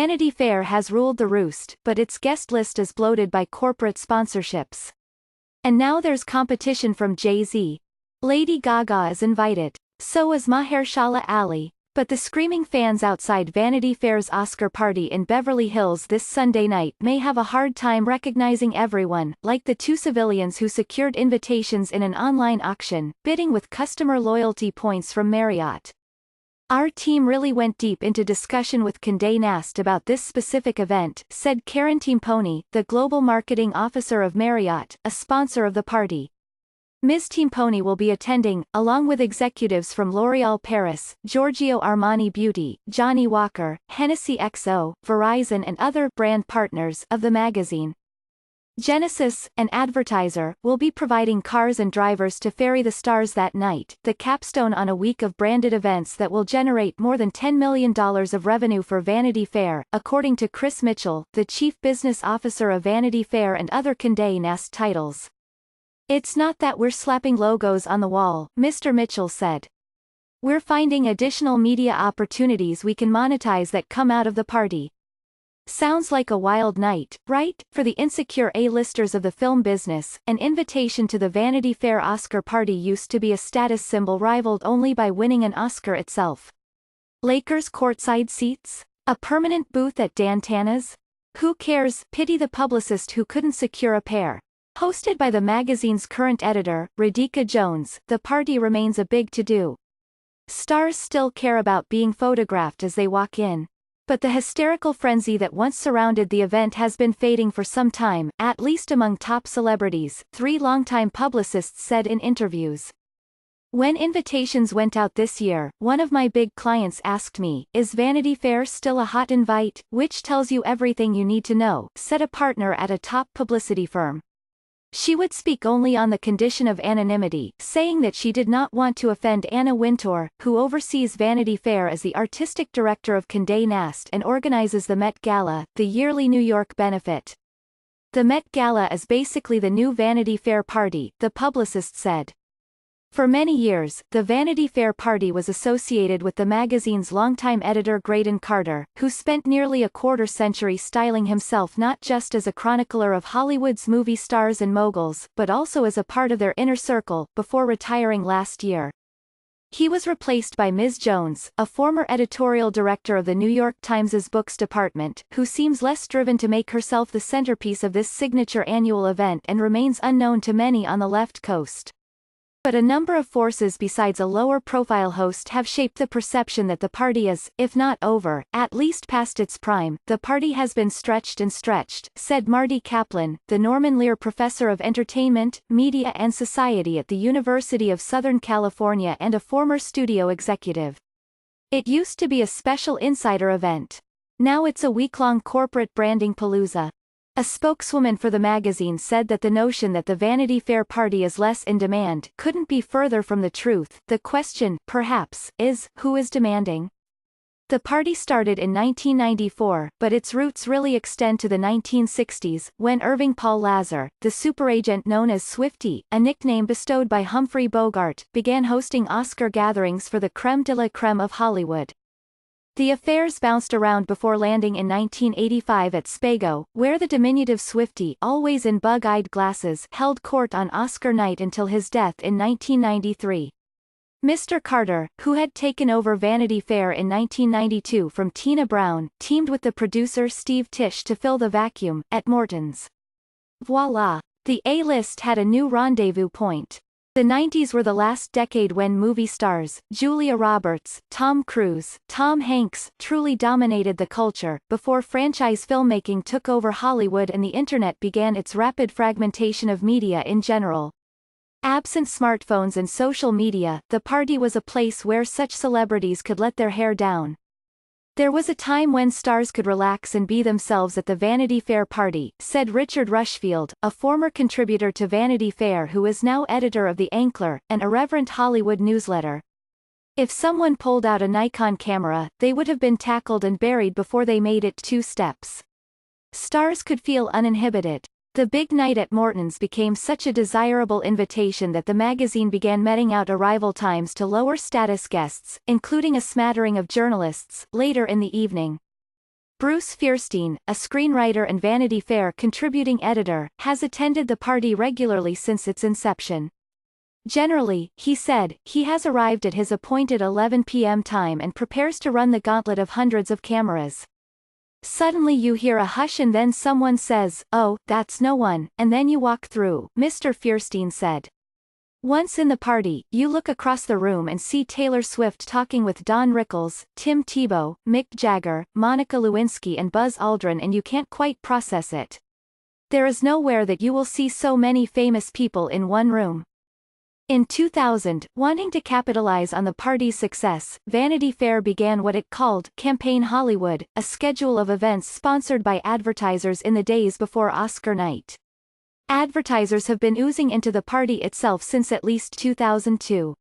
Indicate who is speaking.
Speaker 1: Vanity Fair has ruled the roost, but its guest list is bloated by corporate sponsorships. And now there's competition from Jay-Z. Lady Gaga is invited. So is Mahershala Ali. But the screaming fans outside Vanity Fair's Oscar party in Beverly Hills this Sunday night may have a hard time recognizing everyone, like the two civilians who secured invitations in an online auction, bidding with customer loyalty points from Marriott. Our team really went deep into discussion with Condé Nast about this specific event, said Karen Timpone, the global marketing officer of Marriott, a sponsor of the party. Ms. Timpone will be attending, along with executives from L'Oréal Paris, Giorgio Armani Beauty, Johnnie Walker, Hennessy XO, Verizon and other brand partners of the magazine. Genesis, an advertiser, will be providing cars and drivers to ferry the stars that night, the capstone on a week of branded events that will generate more than $10 million of revenue for Vanity Fair, according to Chris Mitchell, the chief business officer of Vanity Fair and other Condé Nast titles. It's not that we're slapping logos on the wall, Mr. Mitchell said. We're finding additional media opportunities we can monetize that come out of the party. Sounds like a wild night, right? For the insecure A-listers of the film business, an invitation to the Vanity Fair Oscar party used to be a status symbol rivaled only by winning an Oscar itself. Lakers courtside seats? A permanent booth at Dan Tana's? Who cares? Pity the publicist who couldn't secure a pair. Hosted by the magazine's current editor, Radhika Jones, the party remains a big to-do. Stars still care about being photographed as they walk in. But the hysterical frenzy that once surrounded the event has been fading for some time, at least among top celebrities, 3 longtime publicists said in interviews. When invitations went out this year, one of my big clients asked me, "Is Vanity Fair still a hot invite?" Which tells you everything you need to know, said a partner at a top publicity firm. She would speak only on the condition of anonymity, saying that she did not want to offend Anna Wintour, who oversees Vanity Fair as the artistic director of Condé Nast and organizes the Met Gala, the yearly New York benefit. The Met Gala is basically the new Vanity Fair party, the publicist said. For many years, the Vanity Fair party was associated with the magazine's longtime editor Graydon Carter, who spent nearly a quarter-century styling himself not just as a chronicler of Hollywood's movie stars and moguls, but also as a part of their inner circle, before retiring last year. He was replaced by Ms. Jones, a former editorial director of the New York Times's books department, who seems less driven to make herself the centerpiece of this signature annual event and remains unknown to many on the left coast. But a number of forces besides a lower-profile host have shaped the perception that the party is, if not over, at least past its prime. The party has been stretched and stretched, said Marty Kaplan, the Norman Lear Professor of Entertainment, Media and Society at the University of Southern California and a former studio executive. It used to be a special insider event. Now it's a week-long corporate branding palooza. A spokeswoman for the magazine said that the notion that the Vanity Fair party is less in demand couldn't be further from the truth. The question, perhaps, is, who is demanding? The party started in 1994, but its roots really extend to the 1960s, when Irving Paul Lazar, the superagent known as Swiftie, a nickname bestowed by Humphrey Bogart, began hosting Oscar gatherings for the crème de la crème of Hollywood. The affairs bounced around before landing in 1985 at Spago, where the diminutive Swiftie, always in bug-eyed glasses, held court on Oscar night until his death in 1993. Mr. Carter, who had taken over Vanity Fair in 1992 from Tina Brown, teamed with the producer Steve Tisch to fill the vacuum, at Morton's. Voila! The A-list had a new rendezvous point. The 90s were the last decade when movie stars, Julia Roberts, Tom Cruise, Tom Hanks, truly dominated the culture, before franchise filmmaking took over Hollywood and the internet began its rapid fragmentation of media in general. Absent smartphones and social media, the party was a place where such celebrities could let their hair down. There was a time when stars could relax and be themselves at the Vanity Fair party, said Richard Rushfield, a former contributor to Vanity Fair who is now editor of The Ankler, an irreverent Hollywood newsletter. If someone pulled out a Nikon camera, they would have been tackled and buried before they made it 2 steps. Stars could feel uninhibited. The big night at Morton's became such a desirable invitation that the magazine began meting out arrival times to lower-status guests, including a smattering of journalists, later in the evening. Bruce Fierstein, a screenwriter and Vanity Fair contributing editor, has attended the party regularly since its inception. Generally, he said, he has arrived at his appointed 11 p.m. time and prepares to run the gauntlet of hundreds of cameras. Suddenly you hear a hush and then someone says, "Oh, that's no one," and then you walk through, Mr. Fierstein said. Once in the party, you look across the room and see Taylor Swift talking with Don Rickles, Tim Tebow, Mick Jagger, Monica Lewinsky and Buzz Aldrin, and you can't quite process it. There is nowhere that you will see so many famous people in one room. In 2000, wanting to capitalize on the party's success, Vanity Fair began what it called Campaign Hollywood, a schedule of events sponsored by advertisers in the days before Oscar night. Advertisers have been oozing into the party itself since at least 2002.